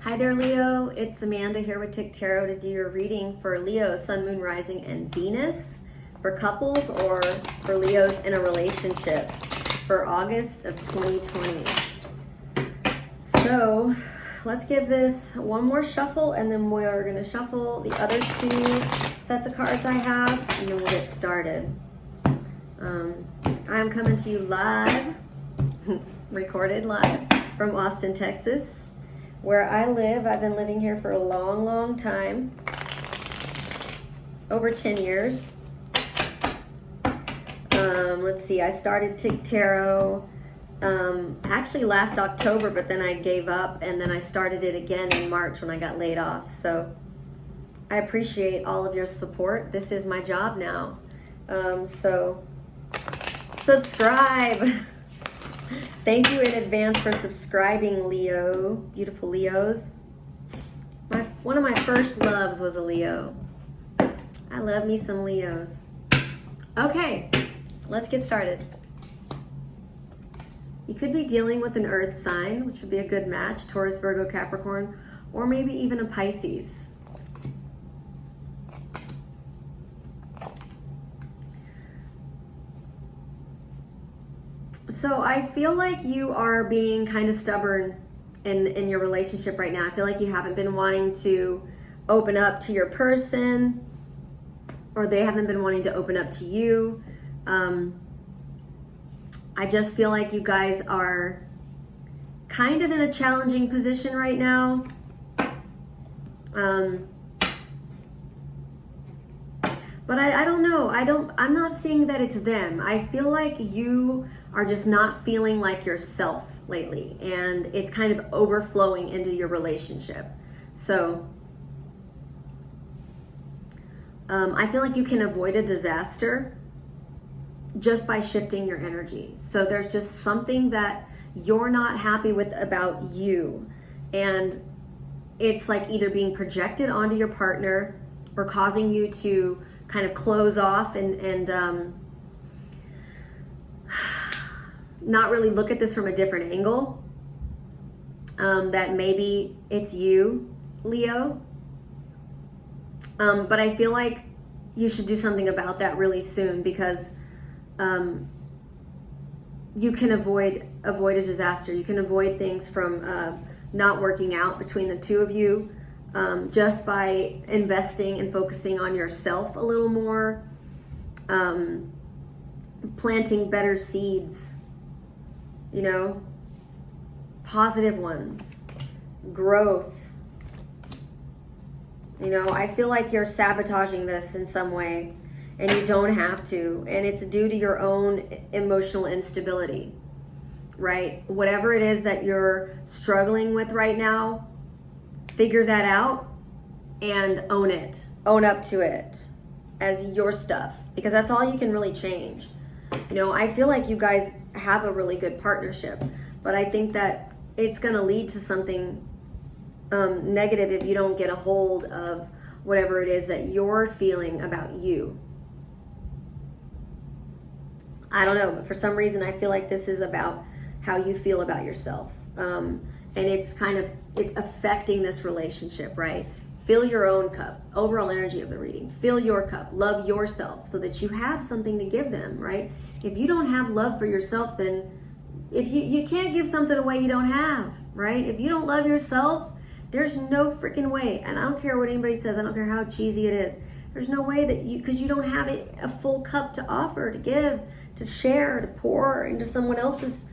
Hi there, Leo. It's Amanda here with TikTarot to do your reading for Leo, Sun, Moon, Rising, and Venus for couples or for Leos in a relationship for August of 2020. So let's give this one more shuffle and then we're going to shuffle the other two sets of cards I have and then we'll get started. I'm coming to you live, recorded live from Austin, Texas, where I live. I've been living here for a long time, over 10 years. Let's see, I started TikTarot actually last October, but then I gave up and then I started it again in March when I got laid off. So I appreciate all of your support. This is my job now. So subscribe. Thank you in advance for subscribing, Leo. Beautiful Leos. One of my first loves was a Leo. I love me some Leos. Okay, let's get started. You could be dealing with an earth sign, which would be a good match, Taurus, Virgo, Capricorn, or maybe even a Pisces. So I feel like you are being kind of stubborn in your relationship right now. I feel like you haven't been wanting to open up to your person, or they haven't been wanting to open up to you. I just feel like you guys are kind of in a challenging position right now. But I don't know. I'm not seeing that it's them. I feel like you are just not feeling like yourself lately, and it's kind of overflowing into your relationship. So I feel like you can avoid a disaster just by shifting your energy. So there's just something that you're not happy with about you, and it's like either being projected onto your partner or causing you to kind of close off and not really look at this from a different angle. That maybe it's you, Leo. But I feel like you should do something about that really soon, because you can avoid a disaster. You can avoid things from not working out between the two of you. Just by investing and focusing on yourself a little more, planting better seeds, positive ones, growth. I feel like you're sabotaging this in some way, and you don't have to, and it's due to your own emotional instability, right? Whatever it is that you're struggling with right now, figure that out and own it. Own up to it as your stuff, because that's all you can really change. I feel like you guys have a really good partnership, but I think that it's going to lead to something negative if you don't get a hold of whatever it is that you're feeling about you. I don't know, but for some reason I feel like this is about how you feel about yourself. And it's affecting this relationship, right? Fill your own cup. Overall energy of the reading. Fill your cup. Love yourself so that you have something to give them, right? If you don't have love for yourself, then if you can't give something away you don't have, right? If you don't love yourself, there's no freaking way. And I don't care what anybody says. I don't care how cheesy it is. There's no way that because you don't have a full cup to offer, to give, to share, to pour into someone else's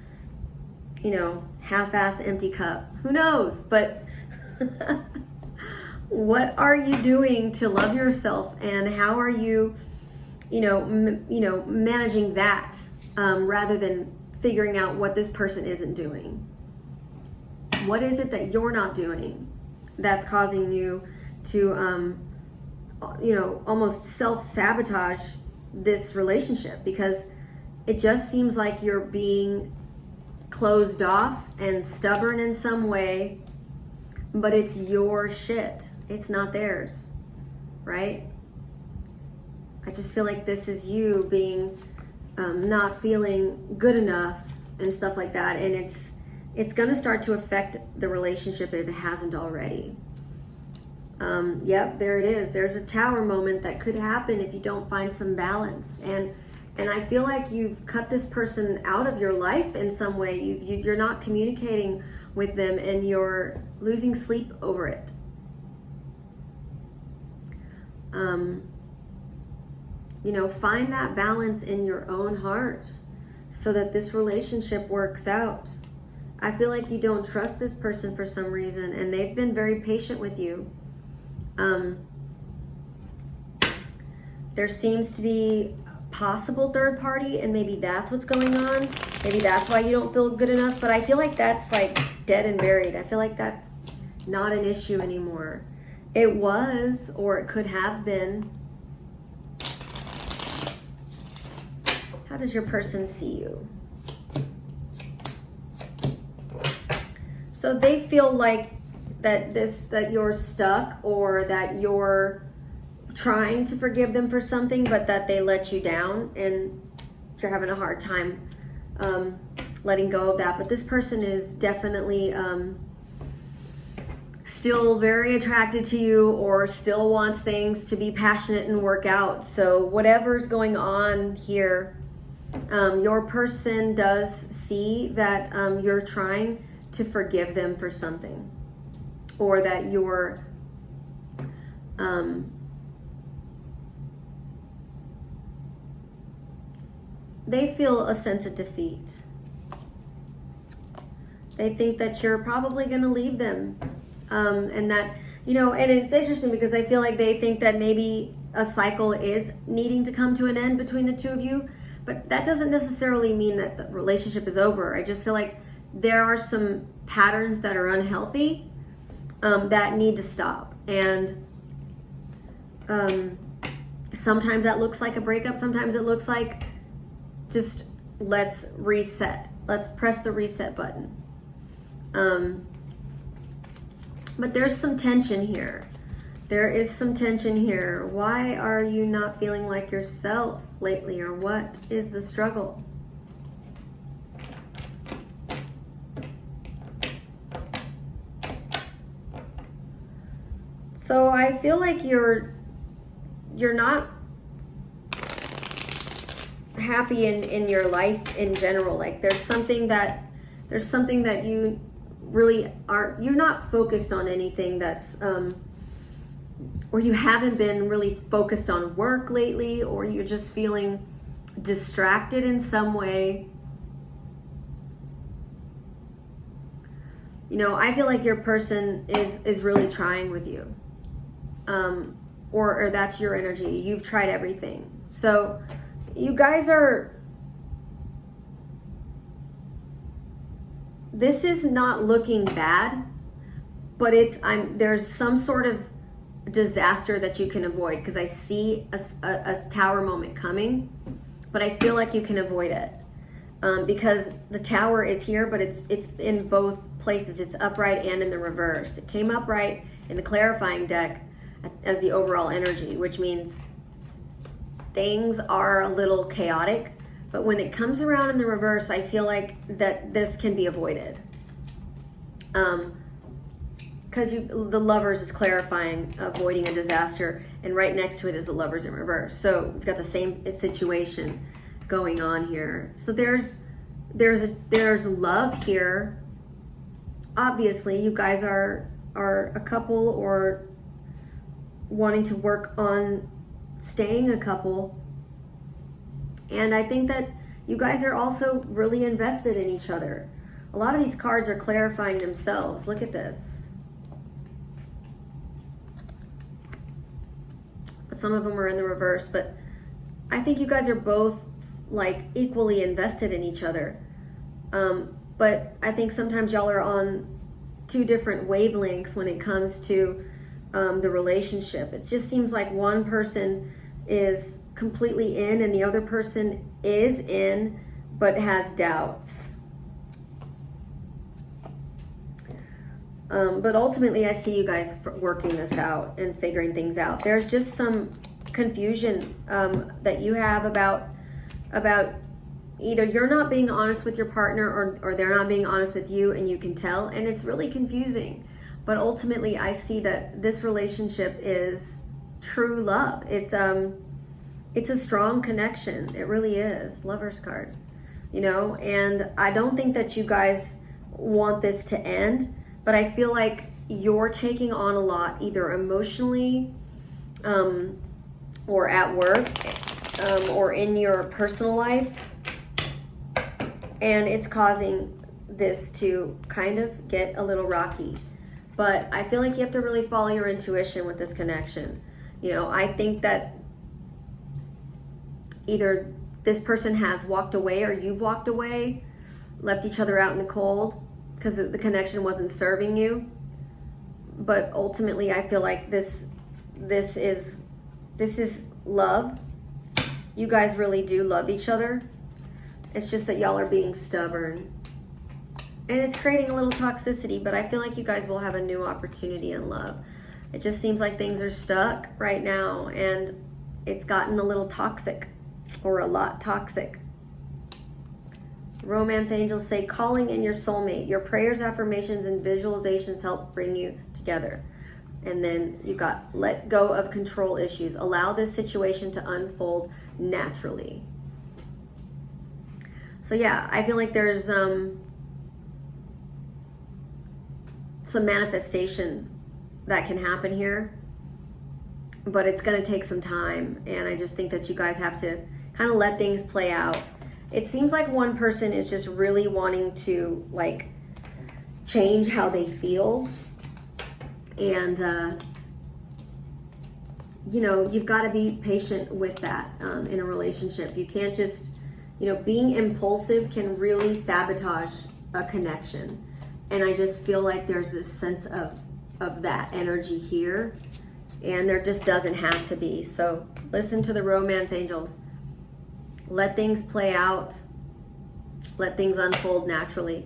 half-ass empty cup. Who knows? But what are you doing to love yourself, and how are you, managing that rather than figuring out what this person isn't doing? What is it that you're not doing that's causing you to, almost self-sabotage this relationship? Because it just seems like you're being closed off and stubborn in some way, but it's your shit. It's not theirs, right? I just feel like this is you being not feeling good enough and stuff like that, and it's it's going to start to affect the relationship if it hasn't already. Yep, there it is. There's a tower moment that could happen if you don't find some balance. And I feel like you've cut this person out of your life in some way. You're not communicating with them, and you're losing sleep over it. Find that balance in your own heart so that this relationship works out. I feel like you don't trust this person for some reason, and they've been very patient with you. There seems to be possible third party, and maybe that's what's going on. Maybe that's why you don't feel good enough, but I feel like that's like dead and buried. I feel like that's not an issue anymore. It was, or it could have been. How does your person see you? So they feel like that you're stuck, or that you're trying to forgive them for something, but that they let you down, and you're having a hard time letting go of that. But this person is definitely still very attracted to you, or still wants things to be passionate and work out. So whatever's going on here, your person does see that you're trying to forgive them for something, or that you're they feel a sense of defeat. They think that you're probably going to leave them, and that, and it's interesting because I feel like they think that maybe a cycle is needing to come to an end between the two of you, but that doesn't necessarily mean that the relationship is over. I just feel like there are some patterns that are unhealthy that need to stop. And sometimes that looks like a breakup. Sometimes it looks like just let's reset. Let's press the reset button. But there's some tension here. There is some tension here. Why are you not feeling like yourself lately, or what is the struggle? So I feel like you're not happy in your life in general. Like there's something that you really aren't, you're not focused on anything that's or you haven't been really focused on work lately, or you're just feeling distracted in some way. I feel like your person is really trying with you. Or that's your energy. You've tried everything. So you guys this is not looking bad, but there's some sort of disaster that you can avoid, because I see a tower moment coming, but I feel like you can avoid it. Because the tower is here, but it's in both places. It's upright and in the reverse. It came upright in the clarifying deck as the overall energy, which means things are a little chaotic, but when it comes around in the reverse, I feel like that this can be avoided. Because the Lovers is clarifying, avoiding a disaster, and right next to it is the Lovers in reverse. So we've got the same situation going on here. So there's love here. Obviously, you guys are a couple, or wanting to work on staying a couple. And I think that you guys are also really invested in each other. A lot of these cards are clarifying themselves. Look at this. Some of them are in the reverse, but I think you guys are both like equally invested in each other. But I think sometimes y'all are on two different wavelengths when it comes to the relationship. It just seems like one person is completely in and the other person is in but has doubts. But ultimately, I see you guys working this out and figuring things out. There's just some confusion that you have about either you're not being honest with your partner or they're not being honest with you, and you can tell, and it's really confusing. But ultimately, I see that this relationship is true love. It's a strong connection. It really is. Lover's card, you know, and I don't think that you guys want this to end, but I feel like you're taking on a lot, either emotionally, or at work, or in your personal life, and it's causing this to kind of get a little rocky. But I feel like you have to really follow your intuition with this connection. You know, I think that either this person has walked away or you've walked away, left each other out in the cold because the connection wasn't serving you. But ultimately, I feel like this is love. You guys really do love each other. It's just that y'all are being stubborn. And it's creating a little toxicity, but I feel like you guys will have a new opportunity in love. It just seems like things are stuck right now, and it's gotten a little toxic, or a lot toxic. Romance angels say, calling in your soulmate. Your prayers, affirmations, and visualizations help bring you together. And then you got, let go of control issues. Allow this situation to unfold naturally. So yeah, I feel like there's some manifestation that can happen here, but it's going to take some time, and I just think that you guys have to kind of let things play out. It seems like one person is just really wanting to like change how they feel, and you know, you've got to be patient with that in a relationship. You can't just, you know, being impulsive can really sabotage a connection. And I just feel like there's this sense of that energy here, and there just doesn't have to be. So listen to the romance angels. Let things play out. Let things unfold naturally.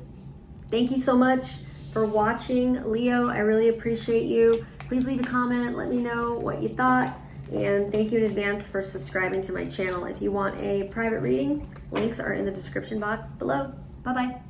Thank you so much for watching, Leo. I really appreciate you. Please leave a comment. Let me know what you thought. And thank you in advance for subscribing to my channel. If you want a private reading, links are in the description box below. Bye-bye.